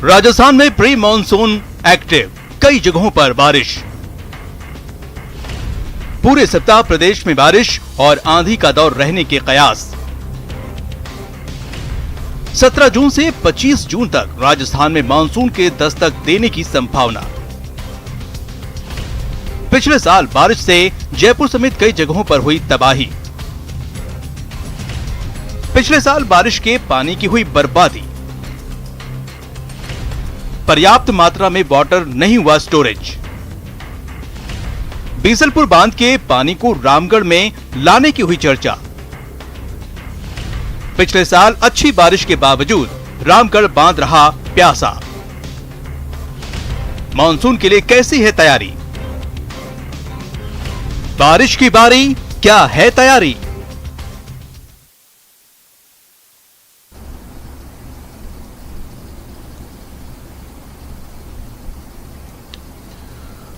राजस्थान में pre monsoon active, कई जगहों पर बारिश। पूरे सप्ताह प्रदेश में बारिश और आंधी का दौर रहने के कयास। 17 जून से 25 जून तक राजस्थान में मानसून के दस्तक देने की संभावना। पिछले साल बारिश से जयपुर समेत कई जगहों पर हुई तबाही। पिछले साल बारिश के पानी की हुई बर्बादी। पर्याप्त मात्रा में वाटर नहीं हुआ स्टोरेज। बीसलपुर बांध के पानी को रामगढ़ में लाने की हुई चर्चा। पिछले साल अच्छी बारिश के बावजूद रामगढ़ बांध रहा प्यासा। मानसून के लिए कैसी है तैयारी? बारिश की बारी, क्या है तैयारी?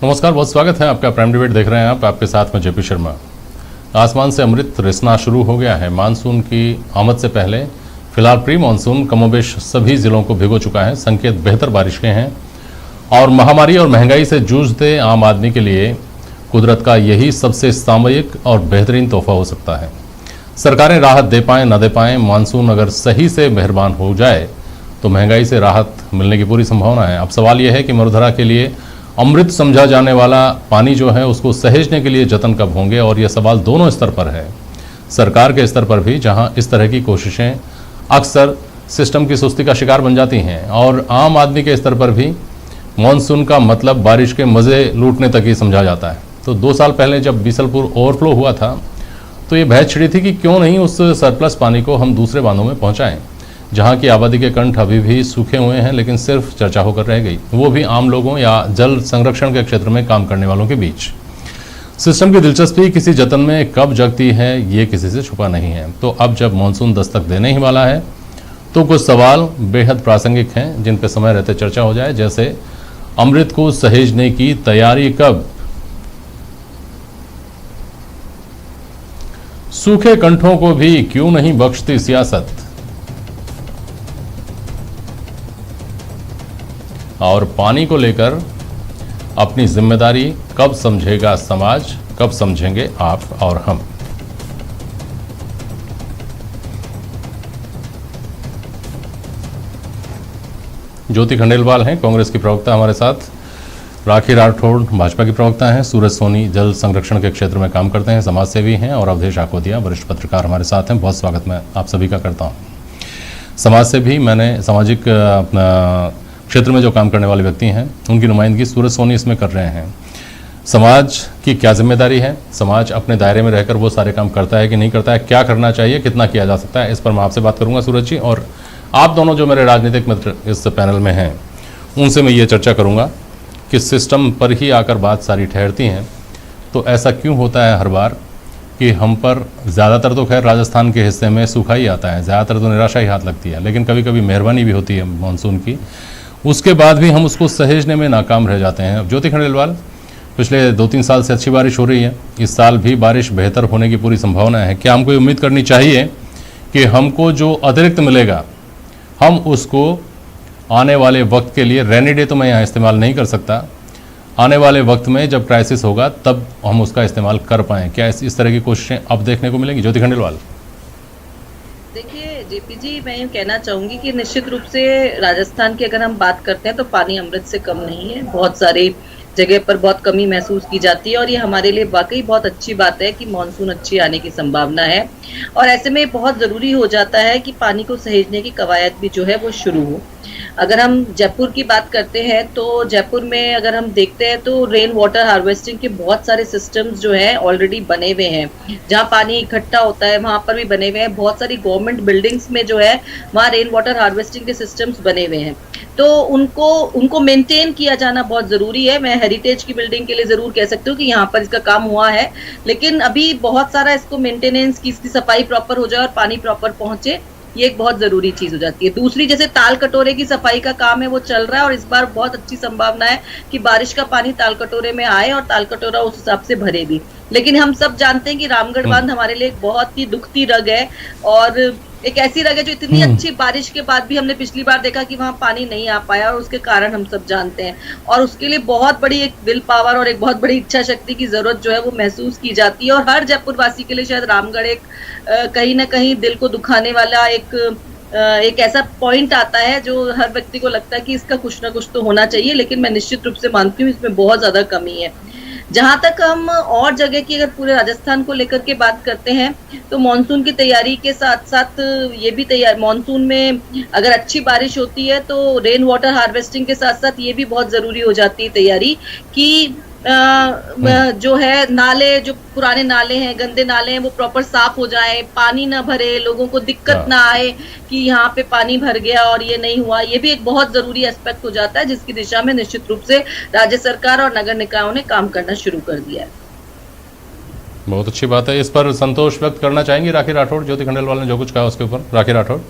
नमस्कार, बहुत स्वागत है आपका। प्राइम डिबेट देख रहे हैं आप, आपके साथ में जेपी शर्मा। आसमान से अमृत रिसना शुरू हो गया है। मानसून की आमद से पहले फिलहाल प्री मानसून कमोबेश सभी जिलों को भिगो चुका है। संकेत बेहतर बारिश के हैं और महामारी और महंगाई से जूझते आम आदमी के लिए कुदरत का यही सबसे सामयिक और बेहतरीन तोहफा हो सकता है। सरकारें राहत दे पाएं न दे पाएं, मानसून अगर सही से मेहरबान हो जाए तो महंगाई से राहत मिलने की पूरी संभावना है। अब सवाल यह है कि वसुंधरा के लिए अमृत समझा जाने वाला पानी जो है उसको सहेजने के लिए जतन कब होंगे, और यह सवाल दोनों स्तर पर है। सरकार के स्तर पर भी, जहां इस तरह की कोशिशें अक्सर सिस्टम की सुस्ती का शिकार बन जाती हैं, और आम आदमी के स्तर पर भी मानसून का मतलब बारिश के मज़े लूटने तक ही समझा जाता है। तो 2 साल पहले जब बीसलपुर ओवरफ्लो हुआ था तो ये बहस छिड़ी थी कि क्यों नहीं उस सरप्लस पानी को हम दूसरे बांधों में पहुँचाएँ, जहाँ की आबादी के कंठ अभी भी सूखे हुए हैं, लेकिन सिर्फ चर्चा होकर रह गई, वो भी आम लोगों या जल संरक्षण के क्षेत्र में काम करने वालों के बीच। सिस्टम की दिलचस्पी किसी जतन में कब जगती है ये किसी से छुपा नहीं है। तो अब जब मानसून दस्तक देने ही वाला है तो कुछ सवाल बेहद प्रासंगिक हैं जिन पर समय रहते चर्चा हो जाए, जैसे अमृत को सहेजने की तैयारी कब, सूखे कंठों को भी क्यों नहीं बख्शती सियासत, और पानी को लेकर अपनी जिम्मेदारी कब समझेगा समाज, कब समझेंगे आप और हम। ज्योति खंडेलवाल हैं कांग्रेस की प्रवक्ता हमारे साथ, राखी राठौड़ भाजपा की प्रवक्ता हैं, सूरज सोनी जल संरक्षण के क्षेत्र में काम करते हैं, समाजसेवी हैं, और अवधेश आकोदिया वरिष्ठ पत्रकार हमारे साथ हैं। बहुत स्वागत मैं आप सभी का करता हूं। समाज से भी मैंने सामाजिक अपना क्षेत्र में जो काम करने वाले व्यक्ति हैं उनकी नुमाइंदगी सूरज सोनी इसमें कर रहे हैं। समाज की क्या जिम्मेदारी है, समाज अपने दायरे में रहकर वो सारे काम करता है कि नहीं करता है, क्या करना चाहिए, कितना किया जा सकता है, इस पर मैं आपसे बात करूंगा सूरज जी। और आप दोनों जो मेरे राजनीतिक मित्र इस पैनल में हैं उनसे मैं ये चर्चा करूंगा कि सिस्टम पर ही आकर बात सारी ठहरती हैं, तो ऐसा क्यों होता है हर बार कि हम पर ज़्यादातर तो खैर राजस्थान के हिस्से में सूखा ही आता है, ज़्यादातर तो निराशा ही हाथ लगती है, लेकिन कभी कभी मेहरबानी भी होती है मानसून की, उसके बाद भी हम उसको सहेजने में नाकाम रह जाते हैं। ज्योति खंडेलवाल, पिछले 2-3 साल से अच्छी बारिश हो रही है, इस साल भी बारिश बेहतर होने की पूरी संभावना है। क्या हमको उम्मीद करनी चाहिए कि हमको जो अतिरिक्त मिलेगा हम उसको आने वाले वक्त के लिए, रेनी डे तो मैं यहाँ इस्तेमाल नहीं कर सकता, आने वाले वक्त में जब क्राइसिस होगा तब हम उसका इस्तेमाल कर पाएँ? क्या इस तरह की कोशिशें अब देखने को मिलेंगी? ज्योति खंडेलवाल। देखिए जेपी जी, मैं ये कहना चाहूंगी कि निश्चित रूप से राजस्थान की अगर हम बात करते हैं तो पानी अमृत से कम नहीं है। बहुत सारी जगह पर बहुत कमी महसूस की जाती है, और ये हमारे लिए वाकई बहुत अच्छी बात है कि मानसून अच्छी आने की संभावना है, और ऐसे में बहुत ज़रूरी हो जाता है कि पानी को सहेजने की कवायद भी जो है वो शुरू हो। अगर हम जयपुर की बात करते हैं तो जयपुर में अगर हम देखते हैं तो रेन वाटर हार्वेस्टिंग के बहुत सारे सिस्टम्स जो हैं ऑलरेडी बने हुए हैं। जहाँ पानी इकट्ठा होता है वहाँ पर भी बने हुए हैं। बहुत सारी गवर्नमेंट बिल्डिंग्स में जो है वहाँ रेन वाटर हार्वेस्टिंग के सिस्टम्स बने हुए हैं, तो उनको मेंटेन किया जाना बहुत ज़रूरी है। मैं हेरिटेज की बिल्डिंग के लिए ज़रूर कह सकती हूँ कि यहाँ पर इसका काम हुआ है, लेकिन अभी बहुत सारा इसको मेंटेनेंस की, इसकी सफाई प्रॉपर हो जाए और पानी प्रॉपर पहुँचे, ये एक बहुत जरूरी चीज हो जाती है। दूसरी, जैसे ताल कटोरे की सफाई का काम है वो चल रहा है, और इस बार बहुत अच्छी संभावना है कि बारिश का पानी ताल कटोरे में आए और ताल कटोरा उस हिसाब से भरे भी। लेकिन हम सब जानते हैं कि रामगढ़ बांध हमारे लिए एक बहुत ही दुखती रग है, और एक ऐसी रग है जो इतनी अच्छी बारिश के बाद भी हमने पिछली बार देखा कि वहां पानी नहीं आ पाया, और उसके कारण हम सब जानते हैं, और उसके लिए बहुत बड़ी एक विल पावर और एक बहुत बड़ी इच्छा शक्ति की जरूरत जो है वो महसूस की जाती है। और हर जयपुर वासी के लिए शायद रामगढ़ एक कहीं ना कहीं दिल को दुखाने वाला एक ऐसा पॉइंट आता है जो हर व्यक्ति को लगता है कि इसका कुछ ना कुछ तो होना चाहिए, लेकिन मैं निश्चित रूप से मानती हूँ इसमें बहुत ज्यादा कमी है। जहां तक हम और जगह की अगर पूरे राजस्थान को लेकर के बात करते हैं तो मानसून की तैयारी के साथ साथ ये भी मानसून में अगर अच्छी बारिश होती है तो रेन वाटर हार्वेस्टिंग के साथ साथ ये भी बहुत जरूरी हो जाती है तैयारी कि जो है नाले, जो पुराने नाले हैं, गंदे नाले हैं, वो प्रॉपर साफ हो जाए, पानी ना भरे, लोगों को दिक्कत ना आए कि यहाँ पे पानी भर गया और ये नहीं हुआ। ये भी एक बहुत जरूरी एस्पेक्ट हो जाता है जिसकी दिशा में निश्चित रूप से राज्य सरकार और नगर निकायों ने काम करना शुरू कर दिया है। बहुत अच्छी बात है। इस पर संतोष व्यक्त करना चाहेंगी राखी राठौड़? ज्योति खंडेलवाल ने जो कुछ कहा उसके ऊपर राखी राठौड़।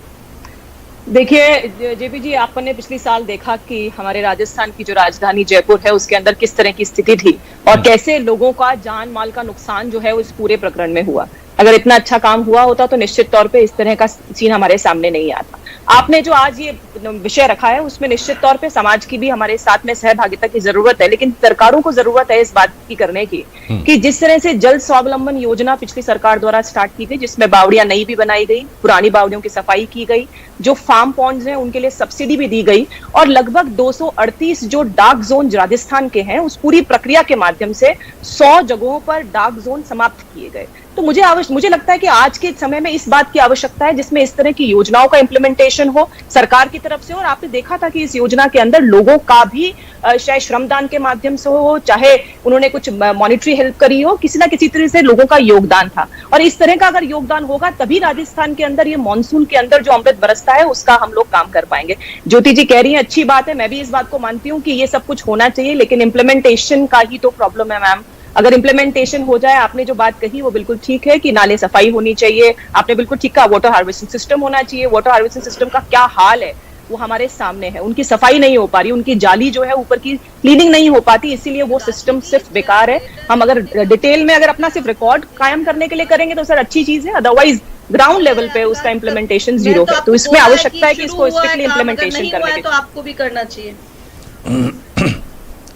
देखिए जेपी जी, आपने पिछले साल देखा कि हमारे राजस्थान की जो राजधानी जयपुर है उसके अंदर किस तरह की स्थिति थी और कैसे लोगों का जान माल का नुकसान जो है उस पूरे प्रकरण में हुआ। अगर इतना अच्छा काम हुआ होता तो निश्चित तौर पे इस तरह का सीन हमारे सामने नहीं आता। आपने जो आज ये विषय रखा है उसमें निश्चित तौर पे समाज की भी हमारे साथ में सहभागिता की जरूरत है, लेकिन सरकारों को जरूरत है इस बात की करने की कि जिस तरह से जल स्वावलंबन योजना पिछली सरकार द्वारा स्टार्ट की गई, जिसमें बावड़ियां नई भी बनाई गई, पुरानी बावड़ियों की सफाई की गई, जो फार्म पॉन्ड्स हैं उनके लिए सब्सिडी भी दी गई, और लगभग 238 जो डार्क जोन राजस्थान के हैं उस पूरी प्रक्रिया के माध्यम से 100 जगहों पर डार्क जोन समाप्त किए गए। तो मुझे लगता है कि आज के समय में इस बात की आवश्यकता है जिसमें इस तरह की योजनाओं का इंप्लीमेंटेशन हो सरकार की तरफ से। और आपने देखा था कि इस योजना के अंदर लोगों का भी चाहे श्रमदान के माध्यम से हो, चाहे उन्होंने कुछ मॉनिटरी हेल्प करी हो, किसी ना किसी तरह से लोगों का योगदान था। और इस तरह का अगर योगदान होगा तभी राजस्थान के अंदर ये मानसून के अंदर जो अमृत बरसता है उसका हम लोग काम कर पाएंगे। ज्योति जी कह रही है अच्छी बात है, मैं भी इस बात को मानती हूँ कि ये सब कुछ होना चाहिए, लेकिन इम्प्लीमेंटेशन का ही तो प्रॉब्लम है मैम। अगर इम्प्लीमेंटेशन हो जाए, आपने जो बात कही वो बिल्कुल ठीक है कि नाले सफाई होनी चाहिए, आपने बिल्कुल ठीक कहा, वाटर हार्वेस्टिंग सिस्टम होना चाहिए। वाटर हार्वेस्टिंग सिस्टम का क्या हाल है वो हमारे सामने है, उनकी सफाई नहीं हो पा रही, उनकी जाली जो है ऊपर की क्लीनिंग नहीं हो पाती, इसीलिए वो सिस्टम सिर्फ बेकार है। हम अगर डिटेल में अगर अपना सिर्फ रिकॉर्ड कायम करने के लिए करेंगे तो सर अच्छी चीज है, अदरवाइज ग्राउंड लेवल पे उसका इम्प्लीमेंटेशन जीरो है। तो इसमें आवश्यकता है कि इसको स्ट्रिक्टली इम्प्लीमेंटेशन करने की, तो आपको भी करना चाहिए।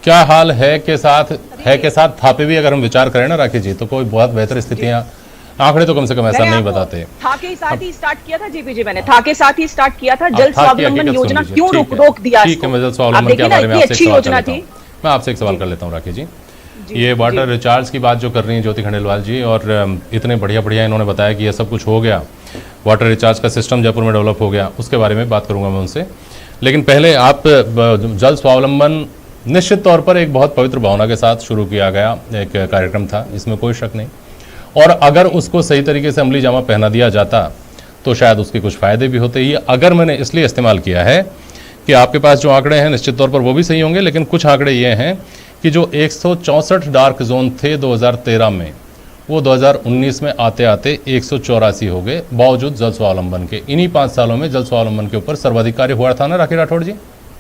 क्या हाल है के साथ था पे भी अगर हम विचार करें ना राखी जी, तो कोई बहुत बेहतर स्थितियां, आंकड़े तो कम से कम ऐसा नहीं बताते। था के साथ ही स्टार्ट किया था जेपी जी, मैंने था के साथ ही स्टार्ट किया था। जल स्वावलंबन योजना क्यों रोक दिया? ठीक है, मैं जल स्वावलंबन के बारे में अच्छी योजना थी। मैं आपसे एक सवाल कर लेता हूँ राखी जी, ये वाटर रिचार्ज की बात जो कर रही है ज्योति खंडेलवाल जी, और इतने बढ़िया इन्होंने बताया कि ये सब कुछ हो गया, वाटर रिचार्ज का सिस्टम जयपुर में डेवलप हो गया, उसके बारे में बात करूंगा मैं उनसे। लेकिन पहले आप जल स्वावलंबन निश्चित तौर पर एक बहुत पवित्र भावना के साथ शुरू किया गया एक कार्यक्रम था, इसमें कोई शक नहीं, और अगर उसको सही तरीके से अमली जामा पहना दिया जाता तो शायद उसके कुछ फ़ायदे भी होते। ये अगर मैंने इसलिए इस्तेमाल किया है कि आपके पास जो आंकड़े हैं निश्चित तौर पर वो भी सही होंगे, लेकिन कुछ आंकड़े ये हैं कि जो 164 डार्क जोन थे 2013 में, वो 2019 में आते आते 184 हो गए, बावजूद जल स्वावलंबन के। इन्हीं 5 सालों में जल स्वावलंबन के ऊपर सर्वाधिक कार्य हुआ था ना राखी राठौड़ जी?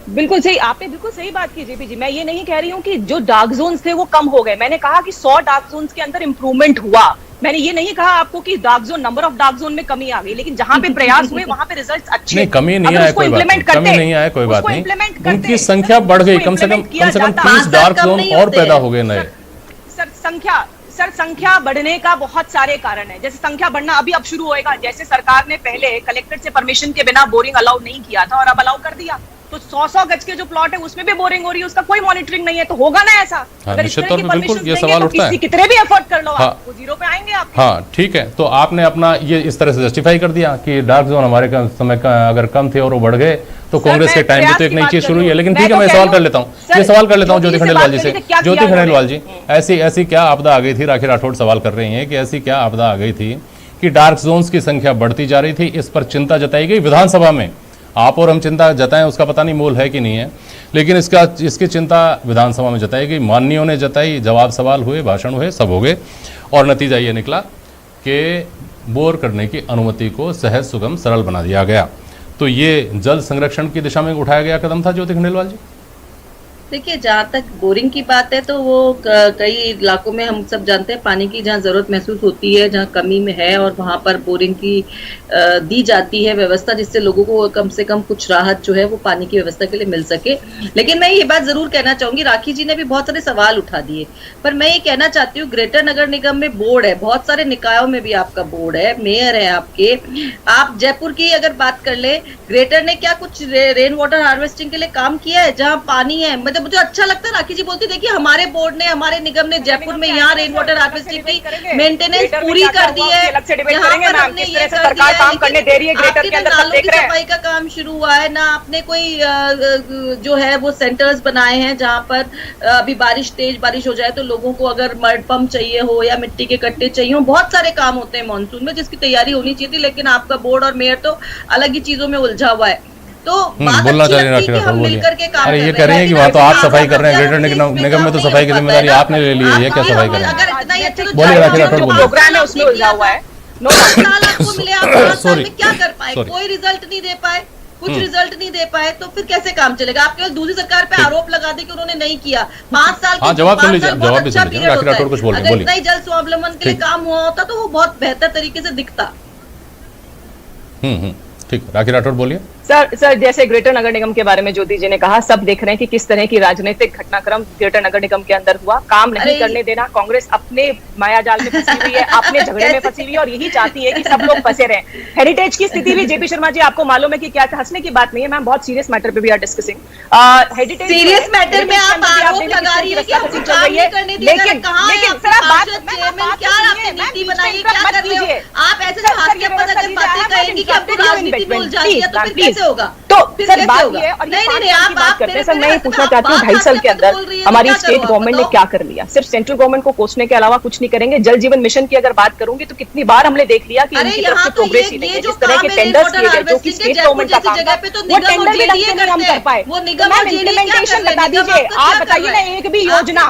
बिल्कुल सही, आपने बिल्कुल सही बात की जेपी जी। मैं ये नहीं कह रही हूँ कि जो डार्क जोन्स थे वो कम हो गए, मैंने कहा कि 100 डार्क जोन्स के अंदर इंप्रूवमेंट हुआ। मैंने ये नहीं कहा आपको कि dark zone, number of dark zone में कमी आ गई, लेकिन जहां पे प्रयास हुए वहां पे रिजल्ट्स अच्छे। नहीं, कमी नहीं आया कोई बात नहीं, कमी नहीं आया कोई बात नहीं, उनकी संख्या बढ़ गई, कम से कम 30 डार्क जोन और पैदा हो गए नए। सर संख्या बढ़ने का बहुत सारे कारण है, जैसे संख्या बढ़ना अभी अब शुरू होएगा। जैसे सरकार ने पहले कलेक्टर से परमिशन के बिना बोरिंग अलाउ नहीं किया था और अब अलाउ कर दिया, तो 100 गज के जो प्लॉट है उसमें भी बोरिंग हो रही है, उसका कोई मॉनिटरिंग नहीं है, तो होगा ना ऐसा? अगर इस तरह की परमिशन ये सवाल उठता है, कितने भी एफर्ट कर लो आप, वो जीरो पे आएंगे आप। हाँ ठीक है, तो आपने अपना ये इस तरह से जस्टिफाई कर दिया कि डार्क जोन हमारे समय का अगर कम थे और वो बढ़ गए, तो कांग्रेस के टाइम में तो एक नई चीज शुरू हुई है। लेकिन ठीक है, मैं सवाल कर लेता हूँ, ये सवाल कर लेता हूँ ज्योति खंडेलवाल जी से। ज्योति खंडेलवाल जी, ऐसी क्या आपदा आ गई थी? राखी राठौड़ सवाल कर रही है कि ऐसी क्या आपदा आ गई थी कि डार्क जोन्स की संख्या बढ़ती जा रही थी, इस पर चिंता जताई गई विधानसभा में। आप और हम चिंता जताएं उसका पता नहीं मोल है कि नहीं है, लेकिन इसकी चिंता विधानसभा में जताई गई, माननीयों ने जताई, जवाब सवाल हुए, भाषण हुए, सब हो गए, और नतीजा ये निकला कि बोर करने की अनुमति को सहज सुगम सरल बना दिया गया। तो ये जल संरक्षण की दिशा में उठाया गया कदम था ज्योति खंडेलवाल जी? देखिए, जहाँ तक बोरिंग की बात है तो वो कई इलाकों में हम सब जानते हैं पानी की जहाँ जरूरत महसूस होती है, जहाँ कमी में है, और वहां पर बोरिंग की दी जाती है व्यवस्था, जिससे लोगों को कम से कम कुछ राहत जो है वो पानी की व्यवस्था के लिए मिल सके। लेकिन मैं ये बात जरूर कहना चाहूंगी, राखी जी ने भी बहुत सारे सवाल उठा दिए, पर मैं ये कहना चाहती हूँ ग्रेटर नगर निगम में बोर्ड है, बहुत सारे निकायों में भी आपका बोर्ड है, मेयर है आपके। आप जयपुर की अगर बात कर ले, ग्रेटर ने क्या कुछ रेन वाटर हार्वेस्टिंग के लिए काम किया है जहाँ पानी है? मतलब मुझे अच्छा लगता है राखी जी बोलती, देखिए हमारे बोर्ड ने, हमारे निगम ने जयपुर में यहाँ रेन वाटर हार्वेस्टिंग की मेंटेनेंस पूरी कर दी है, जहाँ पर हमने ये कर दिया है। काम करने दे रही है ग्रेटर के अंदर, सब देख रहे हैं। सफाई का काम शुरू हुआ है ना, आपने कोई जो है वो सेंटर्स बनाए हैं जहाँ पर अभी तेज बारिश हो जाए तो लोगों को अगर मड पंप चाहिए हो या मिट्टी के कट्टे चाहिए हो, बहुत सारे काम होते हैं मानसून में जिसकी तैयारी होनी चाहिए थी। लेकिन आपका बोर्ड और मेयर तो अलग ही चीजों में उलझा हुआ है। तो बोलना चाहिए राखी राठौर, बोलिए। अरे ये कह रहे हैं कि वहाँ तो आप सफाई कर रहे हैं, ग्रेटर निगम में तो सफाई की जिम्मेदारी आपने ले ली है, ये क्या सफाई कर रहे हैं? बोलिए राखी राठौर, बोलिए। प्रोग्राम है उसमें उलझा हुआ है। आपको मिले, आप 5 साल में क्या कर पाए? कोई रिजल्ट नहीं दे पाए, कुछ रिजल्ट नहीं दे पाए, तो फिर कैसे काम चलेगा? आप केवल दूसरी सरकार पे आरोप लगा दे कि उन्होंने नहीं किया। 5 साल हाँ, जवाब सुन लीजिए, जवाब भी सुन लीजिए। राखी राठौर कुछ बोल रहे हैं, बोलिए। इतना ही जल स्वावलंबन के लिए काम हुआ होता तो वो बहुत बेहतर तरीके से दिखता। ठीक, राखी राठौर बोलिए। सर जैसे ग्रेटर नगर निगम के बारे में ज्योति जी ने कहा, सब देख रहे हैं कि किस तरह की राजनीतिक घटनाक्रम ग्रेटर नगर निगम के अंदर हुआ। काम नहीं करने देना, कांग्रेस अपने मायाजाल में फंसी हुई है, अपने झगड़े में फंसी हुई है और यही चाहती है कि सब लोग फंसे रहें। हेरिटेज की स्थिति भी जेपी शर्मा जी आपको मालूम है कि क्या, हंसने की बात नहीं है मैम, बहुत सीरियस मैटर पे भी are discussing. Heritage serious matter में आप आरोप लगा रही है कि आपको काम नहीं करने दिया, लेकिन सर आप बात क्या आपने नीति बनाई, क्या कर रहे हो आप? ऐसे हास्यास्पद अगर बातें कहेंगी कि आपको राजनीति में उलझा दिया तो फिर कैसे होगा? तो सर बात ये है, और नहीं आप बात करते हैं सर, मैं ये पूछना चाहती हूँ 2.5 साल के अंदर हमारी स्टेट गवर्नमेंट ने क्या कर लिया? सिर्फ सेंट्रल गवर्नमेंट को कोसने के अलावा कुछ नहीं करेंगे। जल जीवन मिशन की अगर बात करूंगी तो कितनी बार हमने देख लिया कि इनकी तरफ से प्रोग्रेस ही नहीं है। जिस तरह के टेंडर्स किए गए जो कि स्टेट गवर्नमेंट का काम था, वो टेंडर भी ढंग से नहीं हम कर पाए। मैम इम्प्लीमेंटेशन बता दीजिए, आप बताइए ना, एक भी योजना,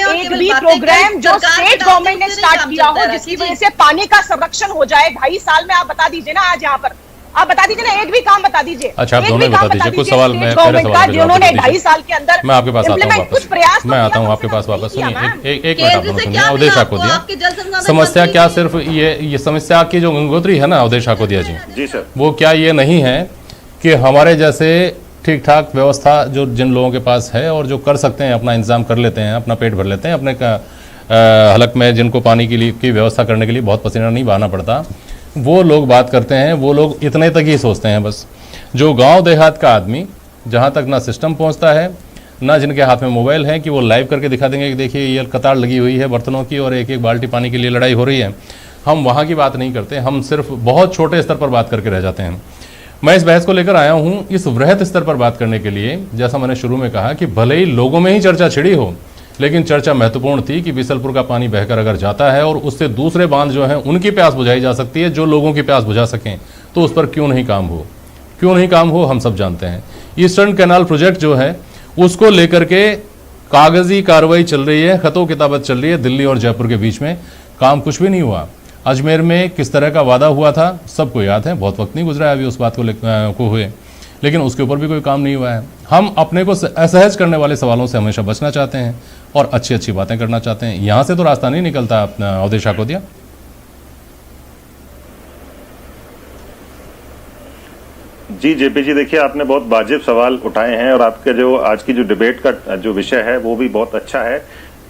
एक भी प्रोग्राम जो स्टेट गवर्नमेंट ने स्टार्ट किया हो जिसकी वजह से पानी का संरक्षण हो जाए 2.5 साल में, आप बता दीजिए ना। आज यहाँ पर आप बता दीजिए ना, एक भी काम बता दीजिए। अच्छा, आप दोनों बता दीजिए। कुछ सवाल मैं पहले सवाल पे जिन्होंने 2.5 साल के अंदर मैं आपके पास आता हूँ वापस, प्रयास मैं आता हूँ आपके पास वापस। सुनिए, एक मिनट आप दोनों सुनिए। अवधेशा को दिया समस्या, क्या सिर्फ ये समस्या की जो गंगोत्री है ना अवधेशा को दिया जी सर, वो क्या ये नहीं है कि हमारे जैसे ठीक ठाक व्यवस्था जो जिन लोगों के पास है और जो कर सकते हैं, अपना इंतजाम कर लेते हैं, अपना पेट भर लेते हैं, अपने हलक में जिनको पानी की व्यवस्था करने के लिए बहुत पसीना नहीं बहाना पड़ता, वो लोग बात करते हैं, वो लोग इतने तक ही सोचते हैं बस। जो गांव देहात का आदमी, जहां तक ना सिस्टम पहुंचता है, ना जिनके हाथ में मोबाइल है कि वो लाइव करके दिखा देंगे कि देखिए ये कतार लगी हुई है बर्तनों की और एक एक बाल्टी पानी के लिए लड़ाई हो रही है, हम वहाँ की बात नहीं करते, हम सिर्फ बहुत छोटे स्तर पर बात करके रह जाते हैं। मैं इस बहस को लेकर आया हूँ इस वृहद स्तर पर बात करने के लिए, जैसा मैंने शुरू में कहा कि भले ही लोगों में ही चर्चा छिड़ी हो, लेकिन चर्चा महत्वपूर्ण थी कि बीसलपुर का पानी बहकर अगर जाता है और उससे दूसरे बांध जो हैं उनकी प्यास बुझाई जा सकती है, जो लोगों की प्यास बुझा सकें, तो उस पर क्यों नहीं काम हो, हम सब जानते हैं। ईस्टर्न कैनाल प्रोजेक्ट जो है उसको लेकर के कागजी कार्रवाई चल रही है, खतों किताबत चल रही है दिल्ली और जयपुर के बीच में, काम कुछ भी नहीं हुआ। अजमेर में किस तरह का वादा हुआ था सबको याद है, बहुत वक्त नहीं गुजरा है अभी उस बात को हुए, लेकिन उसके ऊपर भी कोई काम नहीं हुआ है। हम अपने को असहज करने वाले सवालों से हमेशा बचना चाहते हैं और अच्छी अच्छी बातें करना चाहते हैं, यहाँ से तो रास्ता नहीं निकलता। अवधेशा को दिया जी। जेपी जी, देखिए आपने बहुत वाजिब सवाल उठाए हैं और आपके जो आज की जो डिबेट का जो विषय है वो भी बहुत अच्छा है।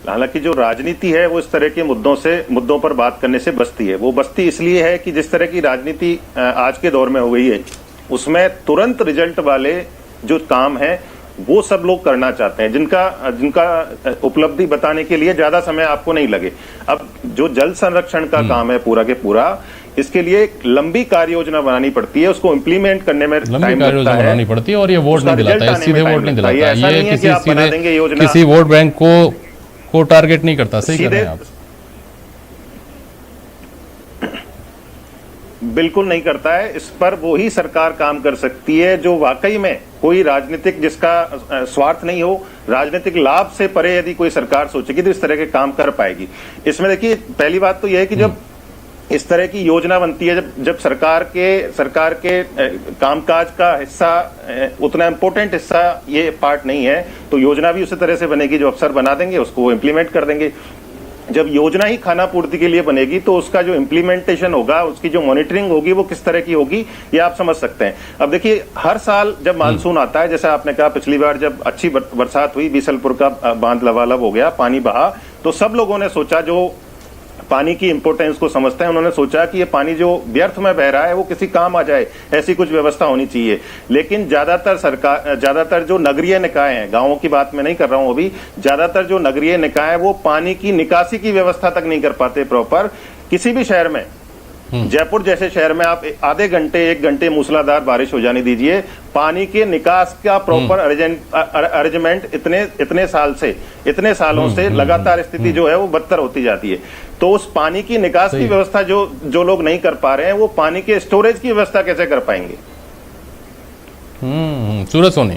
हालांकि जो राजनीति है वो इस तरह के मुद्दों पर बात करने से बचती है। वो बचती इसलिए है कि जिस तरह की राजनीति आज के दौर में हो गई है उसमें तुरंत रिजल्ट वाले जो काम है वो सब लोग करना चाहते हैं, जिनका उपलब्धि बताने के लिए ज्यादा समय आपको नहीं लगे। अब जो जल संरक्षण का काम है पूरा के पूरा, इसके लिए एक लंबी कार्य योजना बनानी पड़ती है, उसको इम्प्लीमेंट करने में टाइम लगता है, बनानी पड़ती है और ये वोट नहीं दिलाता है, सीधे वोट नहीं दिलाता है, ये किसी वोट बैंक को टारगेट नहीं करता। सही कह रहे हैं आप, बिल्कुल नहीं करता है। इस पर वो ही सरकार काम कर सकती है जो वाकई में कोई राजनीतिक, जिसका स्वार्थ नहीं हो, राजनीतिक लाभ से परे यदि कोई सरकार सोचेगी तो इस तरह के काम कर पाएगी। इसमें देखिए पहली बात तो यह है कि जब इस तरह की योजना बनती है जब सरकार के कामकाज का हिस्सा उतना इम्पोर्टेंट हिस्सा ये पार्ट नहीं है, तो योजना भी उसी तरह से बनेगी, जो अफसर बना देंगे उसको इम्प्लीमेंट कर देंगे। जब योजना ही खाना पूर्ति के लिए बनेगी तो उसका जो इम्प्लीमेंटेशन होगा, उसकी जो मॉनिटरिंग होगी, वो किस तरह की होगी ये आप समझ सकते हैं। अब देखिए, हर साल जब मानसून आता है, जैसा आपने कहा पिछली बार जब अच्छी बरसात हुई, बीसलपुर का बांध लबालब हो गया, पानी बहा, तो सब लोगों ने सोचा, जो पानी की इंपोर्टेंस को समझते हैं, उन्होंने सोचा कि ये पानी जो व्यर्थ में बह रहा है वो किसी काम आ जाए, ऐसी कुछ व्यवस्था होनी चाहिए। लेकिन ज्यादातर जो नगरीय निकाय हैं, गांवों की बात मैं नहीं कर रहा हूं अभी, ज्यादातर जो नगरीय निकाय वो पानी की निकासी की व्यवस्था तक नहीं कर पाते प्रॉपर। किसी भी शहर में, जयपुर जैसे शहर में आप आधे घंटे 1 घंटे मूसलाधार बारिश हो जाने दीजिए, पानी के निकास का प्रॉपर अरेंजमेंट इतने सालों से लगातार स्थिति जो है वो बदतर होती जाती है। तो उस पानी की निकास की व्यवस्था जो लोग नहीं कर पा रहे हैं, वो पानी के स्टोरेज की व्यवस्था कैसे कर पाएंगे? सूरज सोनी,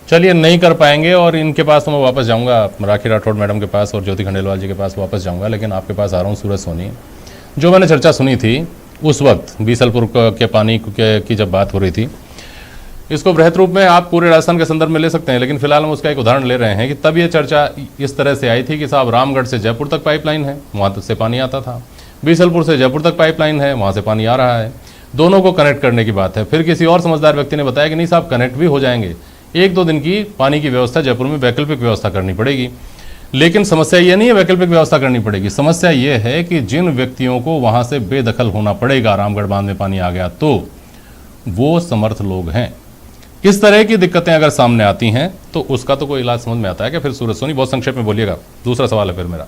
चलिए नहीं कर पाएंगे, और इनके पास तो मैं वापस जाऊंगा, राखी राठौड़ मैडम के पास और ज्योति खंडेलवाल जी के पास वापस जाऊंगा, लेकिन आपके पास आ रहा हूं सूरज सोनी। जो मैंने चर्चा सुनी थी उस वक्त बीसलपुर के पानी की जब बात हो रही थी, इसको बृहत रूप में आप पूरे राजस्थान के संदर्भ में ले सकते हैं, लेकिन फिलहाल हम उसका एक उदाहरण ले रहे हैं कि तब ये चर्चा इस तरह से आई थी कि साहब रामगढ़ से जयपुर तक पाइपलाइन है, वहाँ से पानी आता था, बीसलपुर से जयपुर तक पाइपलाइन है, वहाँ से पानी आ रहा है, दोनों को कनेक्ट करने की बात है। फिर किसी और समझदार व्यक्ति ने बताया कि नहीं साहब, कनेक्ट भी हो जाएंगे, 1-2 दिन की पानी की व्यवस्था जयपुर में वैकल्पिक व्यवस्था करनी पड़ेगी। लेकिन समस्या ये नहीं है वैकल्पिक व्यवस्था करनी पड़ेगी, समस्या ये है कि जिन व्यक्तियों को वहां से बेदखल होना पड़ेगा, रामगढ़ बांध में पानी आ गया तो वो समर्थ लोग हैं। इस तरह की दिक्कतें अगर सामने आती हैं तो उसका तो कोई इलाज समझ में आता है क्या? फिर सूरज सोनी, बहुत संक्षेप में बोलिएगा, दूसरा सवाल है फिर मेरा।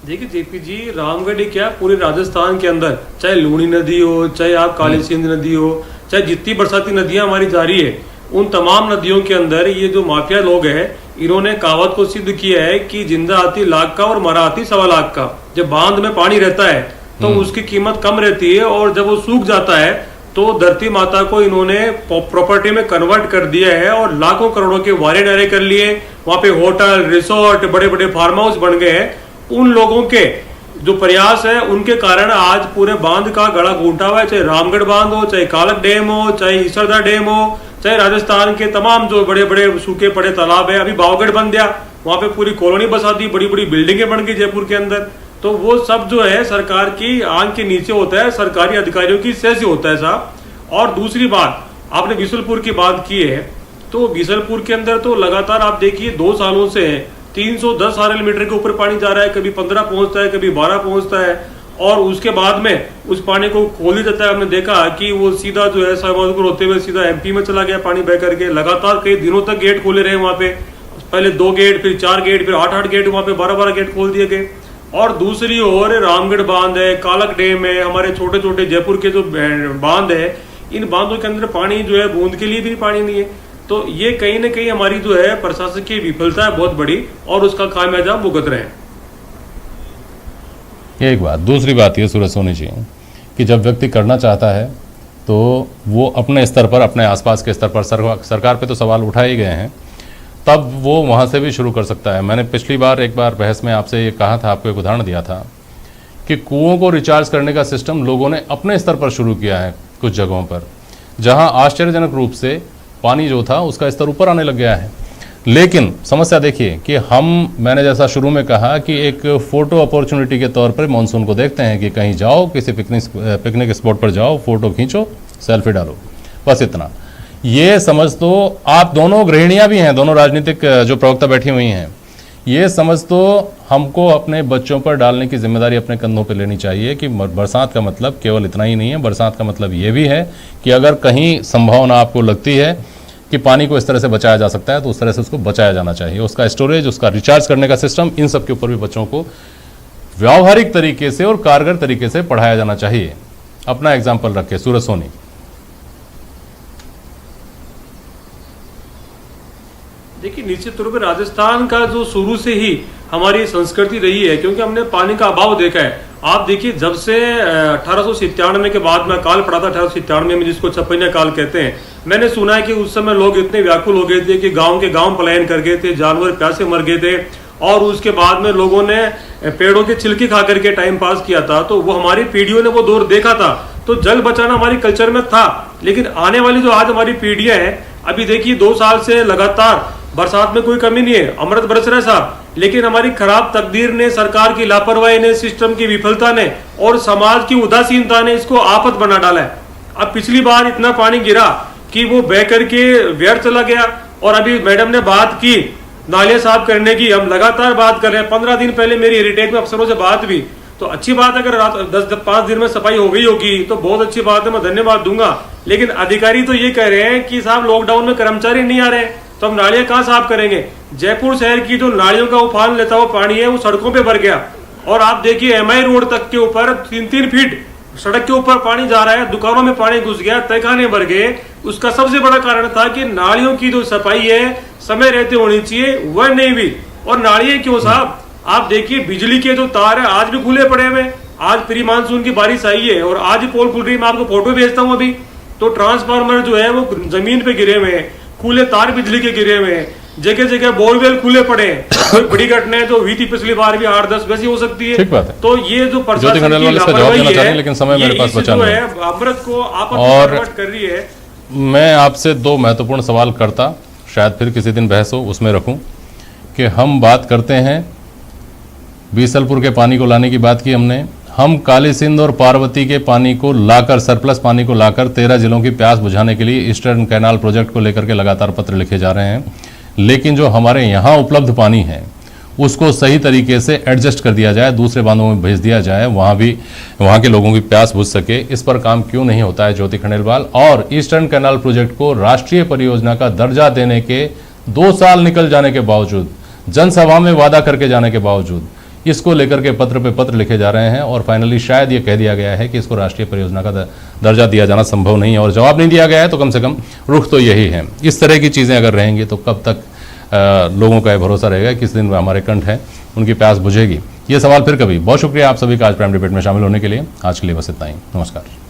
देखिए जेपी जी, रामगढ़ ही क्या, पूरे राजस्थान के अंदर, चाहे लूणी नदी हो, चाहे आप काली सिंध नदी हो, चाहे जितनी बरसाती नदियां हमारी जारी है, उन तमाम नदियों के अंदर ये जो माफिया लोग हैं, इन्होंने कहावत को सिद्ध किया है कि जिंदा आती लाख का और मरा आती 1.25 लाख का। जब बांध में पानी रहता है तो उसकी कीमत कम रहती है, और जब वो सूख जाता है तो धरती माता को इन्होंने प्रॉपर्टी में कन्वर्ट कर दिया है और लाखों करोड़ों के वारे नारे कर लिए। वहां पे होटल, रिसोर्ट, बड़े बड़े फार्म हाउस बन गए हैं। उन लोगों के जो प्रयास है, उनके कारण आज पूरे बांध का गड़ा घूंटा हुआ है, चाहे रामगढ़ बांध हो, चाहे कालक डैम हो, चाहे ईसरदा डैम हो, चाहे राजस्थान के तमाम जो बड़े बड़े सूखे पड़े तालाब है। अभी बावगढ़ बन गया, वहां पे पूरी कॉलोनी बसा दी, बड़ी बड़ी बिल्डिंगें बन गई जयपुर के अंदर। तो वो सब जो है सरकार की आंख के नीचे होता है, सरकारी अधिकारियों की सह से होता है साहब। और दूसरी बात, आपने बीसलपुर की बात की है, तो बीसलपुर के अंदर तो लगातार आप देखिए 2 सालों से 310 RL के ऊपर पानी जा रहा है, कभी 15 पहुंचता है, कभी 12 पहुंचता है, और उसके बाद में उस पानी को खोल दिया जाता है। हमने देखा कि वो सीधा जो है सामाजिक होते हुए सीधा MP में चला गया पानी बह करके। लगातार कई दिनों तक गेट खोले रहे वहां पे, पहले 2 गेट, फिर 4 गेट, फिर 8-8 गेट, वहां पे 12-12 गेट खोल दिए गए। और दूसरी ओर रामगढ़ बांध है, कालक डैम है, हमारे छोटे छोटे जयपुर के जो बांध है, इन बांधों के अंदर पानी जो है बूंद के लिए भी पानी नहीं है। तो ये कहीं ना कहीं हमारी जो है प्रशासकीय विफलता है बहुत बड़ी, और उसका खामियाजा भुगत रहे हैं। एक बात। दूसरी बात ये सूरज सोनी जी, कि जब व्यक्ति करना चाहता है तो वो अपने स्तर पर, अपने आसपास के स्तर पर, सरकार पे तो सवाल उठाए ही गए हैं, तब वो वहाँ से भी शुरू कर सकता है। मैंने पिछली बार एक बार बहस में आपसे ये कहा था, आपको एक उदाहरण दिया था कि कुओं को रिचार्ज करने का सिस्टम लोगों ने अपने स्तर पर शुरू किया है कुछ जगहों पर, जहाँ आश्चर्यजनक रूप से पानी जो था उसका स्तर ऊपर आने लग गया है। लेकिन समस्या देखिए कि मैंने जैसा शुरू में कहा कि एक फ़ोटो अपॉर्चुनिटी के तौर पर मानसून को देखते हैं कि कहीं जाओ, किसी पिकनिक स्पॉट पर जाओ, फ़ोटो खींचो, सेल्फी डालो, बस इतना। ये समझ तो आप दोनों गृहिणियाँ भी हैं, दोनों राजनीतिक जो प्रवक्ता बैठी हुई हैं, ये समझ तो हमको अपने बच्चों पर डालने की जिम्मेदारी अपने कंधों पर लेनी चाहिए कि बरसात का मतलब केवल इतना ही नहीं है। बरसात का मतलब ये भी है कि अगर कहीं संभावना आपको लगती है कि पानी को इस तरह से बचाया जा सकता है तो उस तरह से उसको बचाया जाना चाहिए। उसका स्टोरेज, उसका रिचार्ज करने का सिस्टम, इन सब के ऊपर भी बच्चों को व्यावहारिक तरीके से और कारगर तरीके से पढ़ाया जाना चाहिए। अपना एग्जाम्पल रखे सूरज सोनी। देखिए, निश्चित रूप से राजस्थान का जो शुरू से ही हमारी संस्कृति रही है, क्योंकि हमने पानी का अभाव देखा है। आप देखिए, जब से 1897 के बाद में काल पड़ा था, 1897 में, जिसको छपैया काल कहते हैं, मैंने सुना है कि उस समय लोग इतने व्याकुल हो गए थे कि गांव के गांव पलायन कर गए थे, जानवर प्यासे मर गए थे, और उसके बाद में लोगों ने पेड़ों के छिलके खा करके टाइम पास किया था, तो वो हमारी पीढ़ियों ने वो दौर देखा था। तो जल बचाना हमारी कल्चर में था, लेकिन आने वाली जो आज हमारी पीढ़ियां हैं, अभी देखिए 2 साल से लगातार बरसात में कोई कमी नहीं है, अमृत बरस रहा है साहब, लेकिन हमारी खराब तकदीर ने, सरकार की लापरवाही ने, सिस्टम की विफलता ने और समाज की उदासीनता ने इसको आफत बना डाला है। अब पिछली बार इतना पानी गिरा कि वो बह करके व्यर्थ चला गया, और अभी मैडम ने बात की नाले साफ करने की, हम लगातार बात कर रहे हैं। 15 दिन पहले मेरी हेरिटेज में अफसरों से बात भी, तो अच्छी बात है अगर 5 दिन में सफाई हो गई होगी तो बहुत अच्छी बात है, मैं धन्यवाद दूंगा। लेकिन अधिकारी तो ये कह रहे हैं कि साहब लॉकडाउन में कर्मचारी नहीं आ रहे, तो हम नालियां कहां साफ करेंगे। जयपुर शहर की जो नालियों का उफान लेता हुआ पानी है वो सड़कों पे भर गया, और आप देखिए MI रोड तक के ऊपर 3-3 फीट सड़क के ऊपर पानी जा रहा है, दुकानों में पानी घुस गया, तहखाने भर गए। उसका सबसे बड़ा कारण था कि नालियों की जो सफाई है समय रहते होनी चाहिए, वह नहीं हुई। और नालियां क्यों साहब, आप देखिए बिजली के जो तार है आज भी खुले पड़े हुए। आज प्री मानसून की बारिश आई है और आज ही पोल खुल रही है, मैं आपको फोटो भेजता हूँ अभी। तो ट्रांसफार्मर जो है वो जमीन पे गिरे हुए हैं, खुले तार बिजली के गिरे हुए हैं, जगह जगह बोरवेल खुले पड़े हैं। कोई बड़ी घटना है जो हुई थी पिछली बार भी 8-10 वैसी हो सकती है। ठीक बात है। तो ये जो प्रशासन की लापरवाही है, लेकिन समय मेरे पास बचा नहीं है, अमृत को और आपत्ति कर रही है। मैं आपसे 2 महत्वपूर्ण सवाल करता, शायद फिर किसी दिन बहस हो उसमें रखूं, कि हम बात करते हैं बीसलपुर के पानी को लाने की बात की हमने, हम काली सिंध और पार्वती के पानी को लाकर, सरप्लस पानी को लाकर 13 जिलों की प्यास बुझाने के लिए ईस्टर्न कैनाल प्रोजेक्ट को लेकर के लगातार पत्र लिखे जा रहे हैं। लेकिन जो हमारे यहाँ उपलब्ध पानी है उसको सही तरीके से एडजस्ट कर दिया जाए, दूसरे बांधों में भेज दिया जाए, वहाँ के लोगों की प्यास बुझ सके। इस पर काम क्यों नहीं होता है ज्योति खंडेलवाल? और ईस्टर्न कैनाल प्रोजेक्ट को राष्ट्रीय परियोजना का दर्जा देने के 2 साल निकल जाने के बावजूद, जनसभा में वादा करके जाने के बावजूद, इसको लेकर के पत्र पे पत्र लिखे जा रहे हैं, और फाइनली शायद ये कह दिया गया है कि इसको राष्ट्रीय परियोजना का दर्जा दिया जाना संभव नहीं है। और जवाब नहीं दिया गया है तो कम से कम रुख तो यही है। इस तरह की चीज़ें अगर रहेंगी तो कब तक लोगों का भरोसा रहेगा, किस दिन हमारे कंठ है उनकी प्यास बुझेगी? ये सवाल फिर कभी। बहुत शुक्रिया आप सभी का आज प्राइम डिबेट में शामिल होने के लिए। आज के लिए बस इतना ही, नमस्कार।